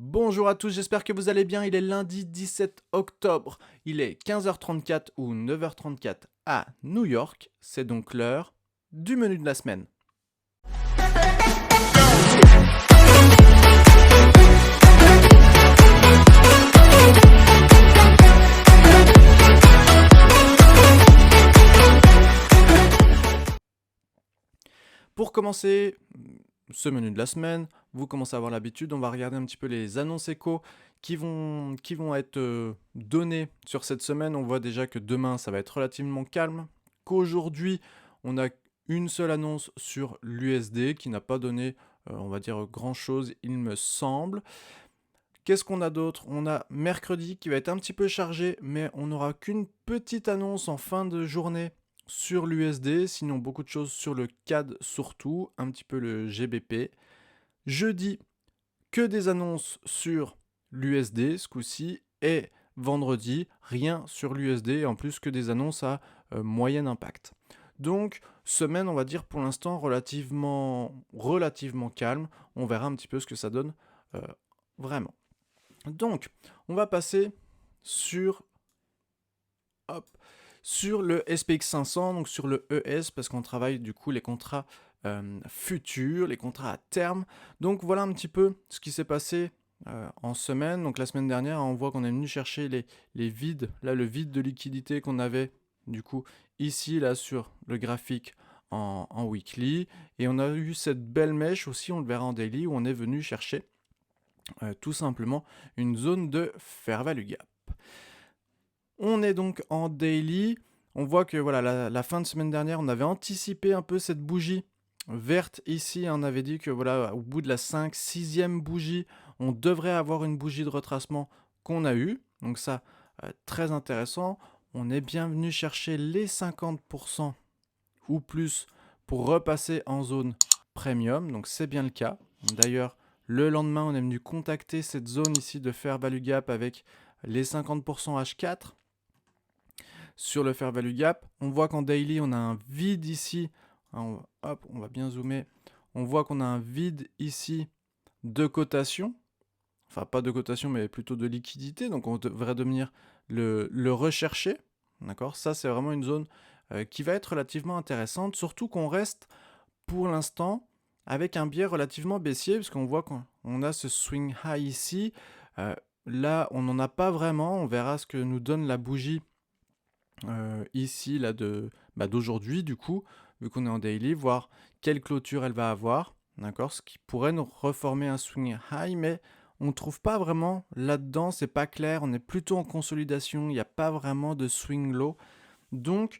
Bonjour à tous, j'espère que vous allez bien. Il est lundi 17 octobre. Il est 15h34 ou 9h34 à New York. C'est donc l'heure du menu de la semaine. Pour commencer ce menu de la semaine, vous commencez à avoir l'habitude, on va regarder un petit peu les annonces échos qui vont être données sur cette semaine. On voit déjà que demain, ça va être relativement calme, qu'aujourd'hui, on a une seule annonce sur l'USD qui n'a pas donné, on va dire, grand-chose, il me semble. Qu'est-ce qu'on a d'autre? On a mercredi qui va être un petit peu chargé, mais on n'aura qu'une petite annonce en fin de journée sur l'USD, sinon beaucoup de choses sur le CAD surtout, un petit peu le GBP. Jeudi, que des annonces sur l'USD ce coup-ci, et vendredi, rien sur l'USD, en plus que des annonces à moyen impact. Donc, semaine, on va dire pour l'instant relativement calme. On verra un petit peu ce que ça donne vraiment. Donc, on va passer sur, sur le SPX 500, donc sur le ES, parce qu'on travaille du coup les contrats futurs, les contrats à terme. Donc voilà un petit peu ce qui s'est passé en semaine. Donc la semaine dernière, on voit qu'on est venu chercher les vides, là le vide de liquidité qu'on avait du coup ici, là sur le graphique en weekly. Et on a eu cette belle mèche aussi, on le verra en daily, où on est venu chercher tout simplement une zone de fair value gap. On est donc en daily. On voit que voilà, la fin de semaine dernière, on avait anticipé un peu cette bougie verte ici. On avait dit que voilà, au bout de la 5-6e bougie, on devrait avoir une bougie de retracement qu'on a eu. Donc ça, très intéressant. On est bien venu chercher les 50% ou plus pour repasser en zone premium. Donc c'est bien le cas. D'ailleurs, le lendemain, on est venu contacter cette zone ici de fair value gap avec les 50% H4. Sur le fair value gap, on voit qu'en daily, on a un vide ici. On va bien zoomer. On voit qu'on a un vide ici de cotation. Enfin, pas de cotation, mais plutôt de liquidité. Donc, on devrait devenir le rechercher. D'accord? Ça, c'est vraiment une zone qui va être relativement intéressante. Surtout qu'on reste, pour l'instant, avec un biais relativement baissier, parce qu'on voit qu'on a ce swing high ici. Là, on n'en a pas vraiment. On verra ce que nous donne la bougie ici, là, d'aujourd'hui, du coup, vu qu'on est en daily, voir quelle clôture elle va avoir, d'accord, ce qui pourrait nous reformer un swing high, mais on ne trouve pas vraiment là-dedans, c'est pas clair, on est plutôt en consolidation, il n'y a pas vraiment de swing low, donc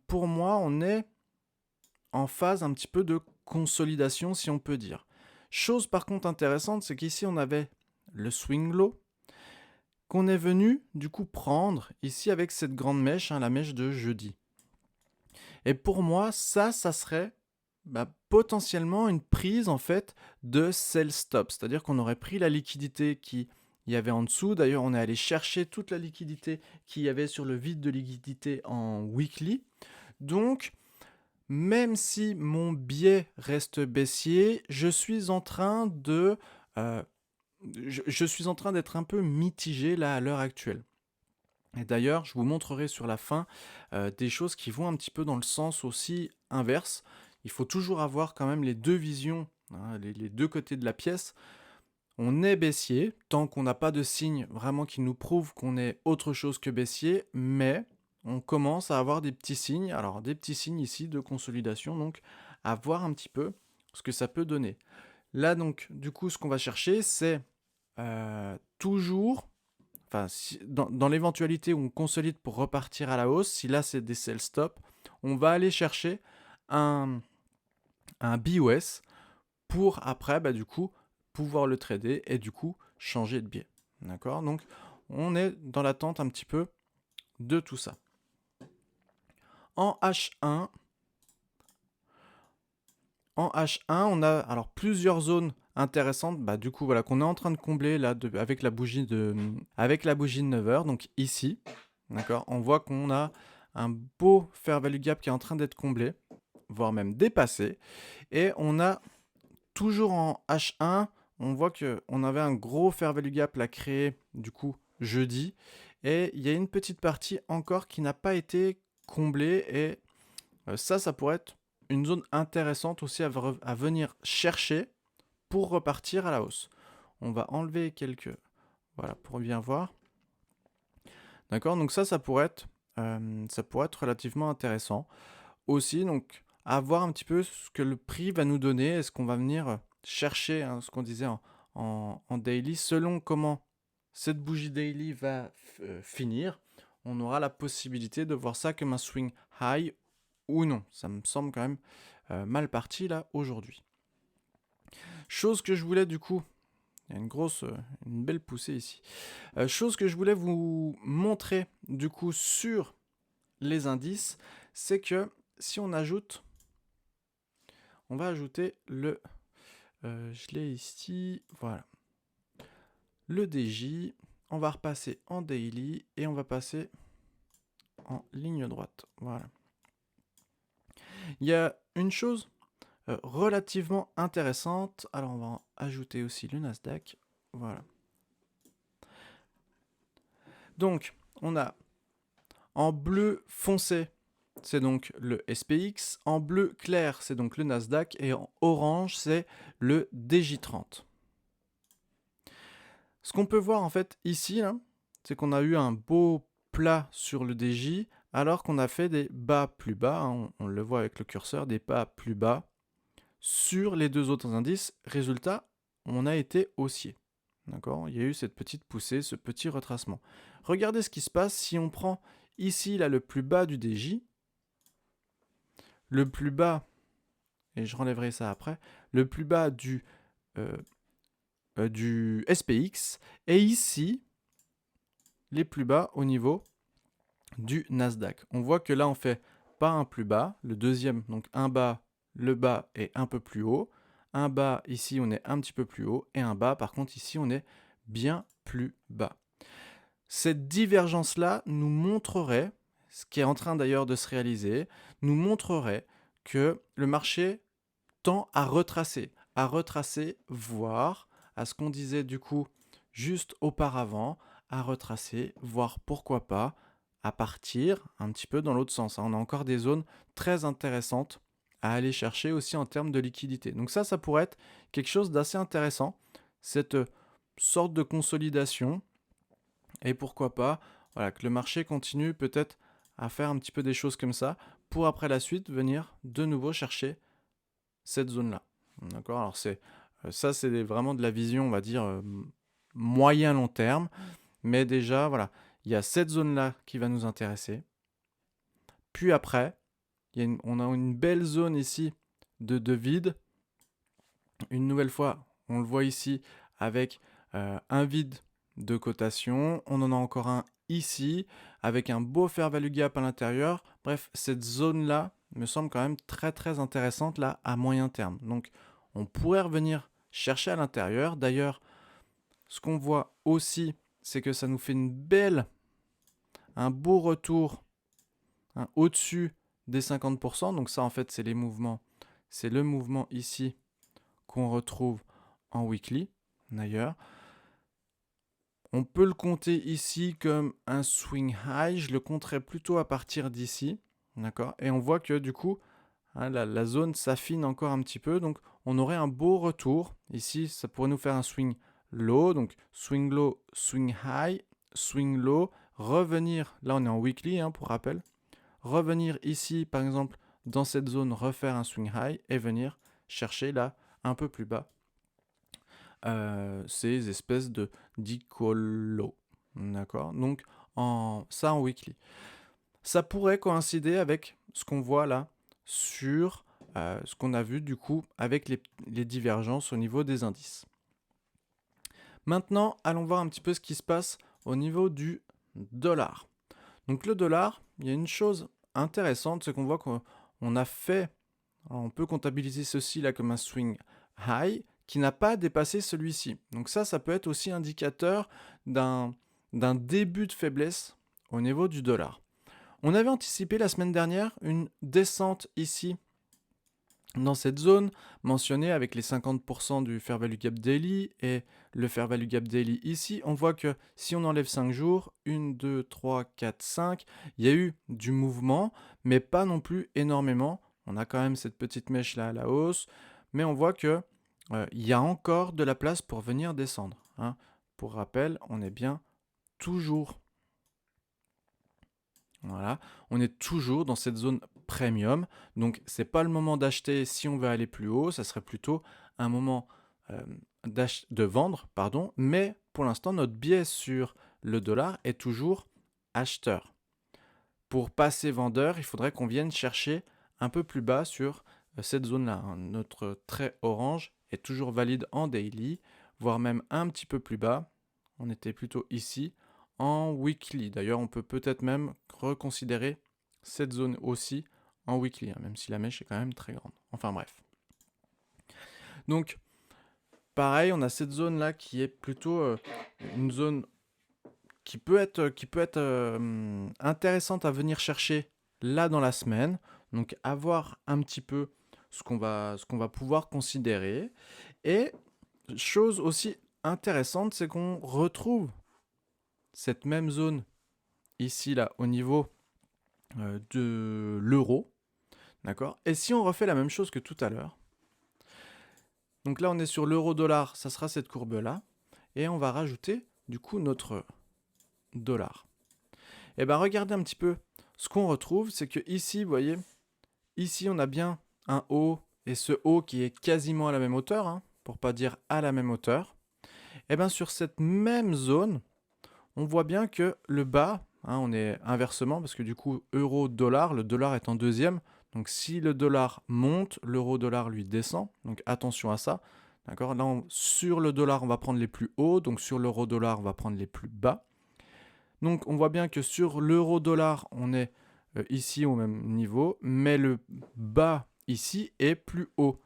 pour moi, on est en phase un petit peu de consolidation, si on peut dire. Chose par contre intéressante, c'est qu'ici, on avait le swing low, qu'on est venu du coup prendre ici avec cette grande mèche, la mèche de jeudi. Et pour moi, ça serait potentiellement une prise en fait de sell stop, c'est-à-dire qu'on aurait pris la liquidité qui y avait en dessous. D'ailleurs, on est allé chercher toute la liquidité qu'il y avait sur le vide de liquidité en weekly. Donc, même si mon biais reste baissier, je suis en train de je suis en train d'être un peu mitigé là à l'heure actuelle. Et d'ailleurs, je vous montrerai sur la fin des choses qui vont un petit peu dans le sens aussi inverse. Il faut toujours avoir quand même les deux visions, les deux côtés de la pièce. On est baissier, tant qu'on n'a pas de signe vraiment qui nous prouve qu'on est autre chose que baissier, mais on commence à avoir des petits signes, alors des petits signes ici de consolidation, donc à voir un petit peu ce que ça peut donner. Là donc, du coup, ce qu'on va chercher, c'est toujours, enfin, dans l'éventualité où on consolide pour repartir à la hausse, si là c'est des sell stop, on va aller chercher un BOS pour après, du coup, pouvoir le trader et du coup changer de biais. D'accord? Donc, on est dans l'attente un petit peu de tout ça. En H1, on a alors plusieurs zones intéressantes, du coup voilà qu'on est en train de combler là avec la bougie de 9h. Donc ici, d'accord, on voit qu'on a un beau fair value gap qui est en train d'être comblé, voire même dépassé, et on a toujours en H1, on voit qu'on avait un gros fair value gap à créer du coup jeudi. Et il y a une petite partie encore qui n'a pas été comblée. Et ça pourrait être une zone intéressante aussi à venir chercher pour repartir à la hausse. On va enlever quelques... Voilà, pour bien voir. D'accord, donc ça pourrait être relativement intéressant. Aussi, donc, à voir un petit peu ce que le prix va nous donner. Est-ce qu'on va venir chercher ce qu'on disait en daily, selon comment cette bougie daily va finir, on aura la possibilité de voir ça comme un swing high ou non. Ça me semble quand même mal parti là aujourd'hui. Chose que je voulais du coup, il y a une belle poussée ici. Chose que je voulais vous montrer du coup sur les indices, c'est que si on ajoute, on va ajouter le, je l'ai ici, voilà, le DJ, on va repasser en daily et on va passer en ligne droite, voilà. Il y a une chose relativement intéressante, alors on va ajouter aussi le Nasdaq, voilà. Donc, on a en bleu foncé, c'est donc le SPX, en bleu clair, c'est donc le Nasdaq, et en orange, c'est le DJ30. Ce qu'on peut voir en fait ici, c'est qu'on a eu un beau plat sur le DJ, alors qu'on a fait des bas plus bas, on le voit avec le curseur, des bas plus bas sur les deux autres indices. Résultat, on a été haussier. D'accord ? Il y a eu cette petite poussée, ce petit retracement. Regardez ce qui se passe si on prend ici là, le plus bas du DJ, le plus bas, et je relèverai ça après, le plus bas du SPX, et ici, les plus bas au niveau du Nasdaq. On voit que là, on fait pas un plus bas, le deuxième, donc un bas, le bas est un peu plus haut, un bas, ici, on est un petit peu plus haut, et un bas, par contre, ici, on est bien plus bas. Cette divergence-là nous montrerait, ce qui est en train d'ailleurs de se réaliser, nous montrerait que le marché tend à retracer, voire à ce qu'on disait du coup juste auparavant, à retracer, voire pourquoi pas à partir un petit peu dans l'autre sens. On a encore des zones très intéressantes à aller chercher aussi en termes de liquidité. Donc ça pourrait être quelque chose d'assez intéressant, cette sorte de consolidation, et pourquoi pas voilà, que le marché continue peut-être à faire un petit peu des choses comme ça, pour après la suite venir de nouveau chercher cette zone-là. D'accord ? Alors c'est vraiment de la vision, on va dire, moyen-long terme. Mais déjà, voilà, il y a cette zone-là qui va nous intéresser. Puis après, on a une belle zone ici de vide. Une nouvelle fois, on le voit ici avec un vide de cotation. On en a encore un ici avec un beau fair value gap à l'intérieur. Bref, cette zone-là me semble quand même très très intéressante là à moyen terme. Donc on pourrait revenir chercher à l'intérieur. D'ailleurs, ce qu'on voit aussi, c'est que ça nous fait un beau retour au-dessus des 50%. Donc ça en fait c'est le mouvement ici qu'on retrouve en weekly d'ailleurs. On peut le compter ici comme un swing high, je le compterai plutôt à partir d'ici, d'accord ? Et on voit que du coup, la zone s'affine encore un petit peu, donc on aurait un beau retour. Ici, ça pourrait nous faire un swing low, donc swing low, swing high, swing low, revenir, là on est en weekly pour rappel, revenir ici par exemple dans cette zone, refaire un swing high et venir chercher là un peu plus bas ces espèces de dicolo. D'accord ? Donc, en weekly. Ça pourrait coïncider avec ce qu'on voit là sur ce qu'on a vu du coup avec les divergences au niveau des indices. Maintenant, allons voir un petit peu ce qui se passe au niveau du dollar. Donc le dollar, il y a une chose intéressante, c'est qu'on voit qu'on a fait, on peut comptabiliser ceci là comme un swing high, qui n'a pas dépassé celui-ci. Donc ça peut être aussi indicateur d'un début de faiblesse au niveau du dollar. On avait anticipé la semaine dernière une descente ici Dans cette zone mentionnée avec les 50% du Fair Value Gap Daily et le Fair Value Gap Daily ici, on voit que si on enlève 5 jours, 1, 2, 3, 4, 5, il y a eu du mouvement, mais pas non plus énormément. On a quand même cette petite mèche là à la hausse, mais on voit que il y a encore de la place pour venir descendre, hein. Pour rappel, on est bien toujours, voilà, on est toujours dans cette zone premium. Donc, c'est pas le moment d'acheter si on veut aller plus haut, ça serait plutôt un moment euh, de vendre, pardon. Mais pour l'instant, notre biais sur le dollar est toujours acheteur. Pour passer vendeur, il faudrait qu'on vienne chercher un peu plus bas sur cette zone-là, hein. Notre trait orange est toujours valide en daily, voire même un petit peu plus bas. On était plutôt ici en weekly. D'ailleurs, on peut peut-être même reconsidérer cette zone aussi en weekly, hein, même si la mèche est quand même très grande. Enfin bref. Donc, pareil, on a cette zone-là qui est plutôt une zone qui peut être intéressante à venir chercher là dans la semaine. Donc, avoir un petit peu ce qu'on va pouvoir considérer. Et chose aussi intéressante, c'est qu'on retrouve cette même zone ici, là, au niveau de l'euro. D'accord. Et si on refait la même chose que tout à l'heure, donc là, on est sur l'euro-dollar, ça sera cette courbe-là. Et on va rajouter, du coup, notre dollar. Et bien, regardez un petit peu. Ce qu'on retrouve, c'est que ici, vous voyez, ici, on a bien un haut, et ce haut qui est quasiment à la même hauteur, hein, pour pas dire à la même hauteur. Et bien, sur cette même zone, on voit bien que le bas, hein, on est inversement, parce que du coup, euro-dollar, le dollar est en deuxième. Donc si le dollar monte, l'euro-dollar lui descend. Donc attention à ça. D'accord. Là, sur le dollar, on va prendre les plus hauts. Donc sur l'euro-dollar, on va prendre les plus bas. Donc on voit bien que sur l'euro-dollar, on est ici au même niveau. Mais le bas ici est plus haut.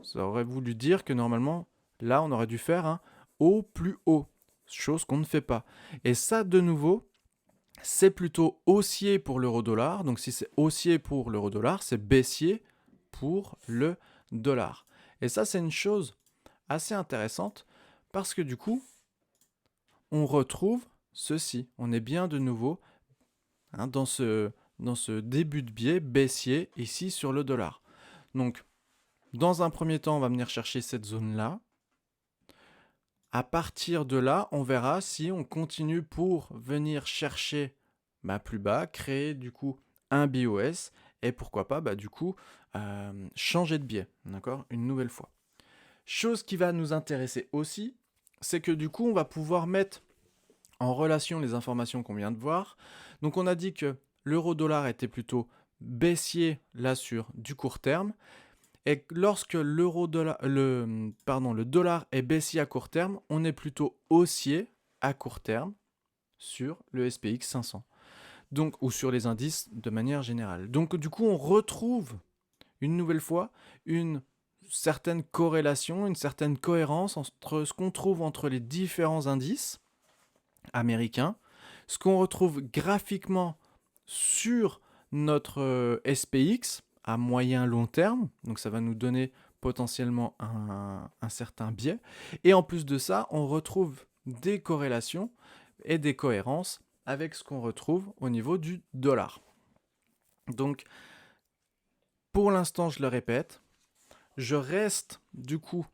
Ça aurait voulu dire que normalement, là, on aurait dû faire un haut plus haut. Chose qu'on ne fait pas. Et ça, de nouveau, c'est plutôt haussier pour l'euro-dollar. Donc si c'est haussier pour l'euro-dollar, c'est baissier pour le dollar. Et ça, c'est une chose assez intéressante parce que du coup, on retrouve ceci. On est bien de nouveau, hein, dans ce début de biais baissier ici sur le dollar. Donc, dans un premier temps, on va venir chercher cette zone-là. À partir de là, on verra si on continue pour venir chercher plus bas, créer du coup un BOS et pourquoi pas du coup changer de biais, d'accord, une nouvelle fois. Chose qui va nous intéresser aussi, c'est que du coup on va pouvoir mettre en relation les informations qu'on vient de voir. Donc on a dit que l'euro-dollar était plutôt baissier là sur du court terme. Et lorsque le dollar est baissier à court terme, on est plutôt haussier à court terme sur le SPX 500. Donc, ou sur les indices de manière générale. Donc du coup, on retrouve une nouvelle fois une certaine corrélation, une certaine cohérence entre ce qu'on trouve entre les différents indices américains, ce qu'on retrouve graphiquement sur notre SPX à moyen long terme, donc ça va nous donner potentiellement un certain biais, et en plus de ça, on retrouve des corrélations et des cohérences avec ce qu'on retrouve au niveau du dollar. Donc, pour l'instant, je le répète, je reste du coup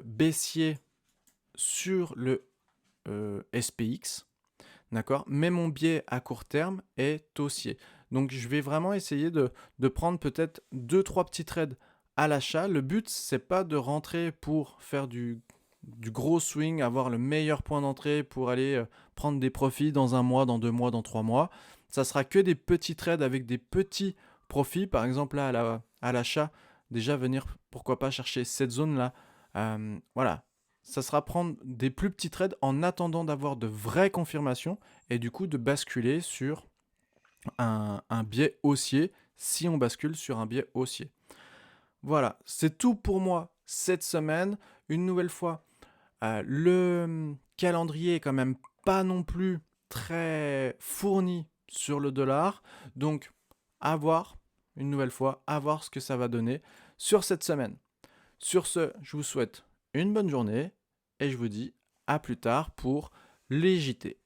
baissier sur le SPX, d'accord, mais mon biais à court terme est haussier. Donc je vais vraiment essayer de prendre peut-être 2-3 petits trades à l'achat. Le but, c'est pas de rentrer pour faire du gros swing, avoir le meilleur point d'entrée pour aller prendre des profits dans un mois, dans 2 mois, dans 3 mois. Ça sera que des petits trades avec des petits profits. Par exemple, là, à l'achat, déjà venir, pourquoi pas, chercher cette zone-là. Voilà, ça sera prendre des plus petits trades en attendant d'avoir de vraies confirmations et du coup de basculer sur un biais haussier si on bascule sur un biais haussier. Voilà, c'est tout pour moi cette semaine. Une nouvelle fois, le calendrier est quand même pas non plus très fourni sur le dollar. Donc, à voir, une nouvelle fois, à voir ce que ça va donner. sur cette semaine. Sur ce, je vous souhaite une bonne journée et je vous dis à plus tard pour les JT.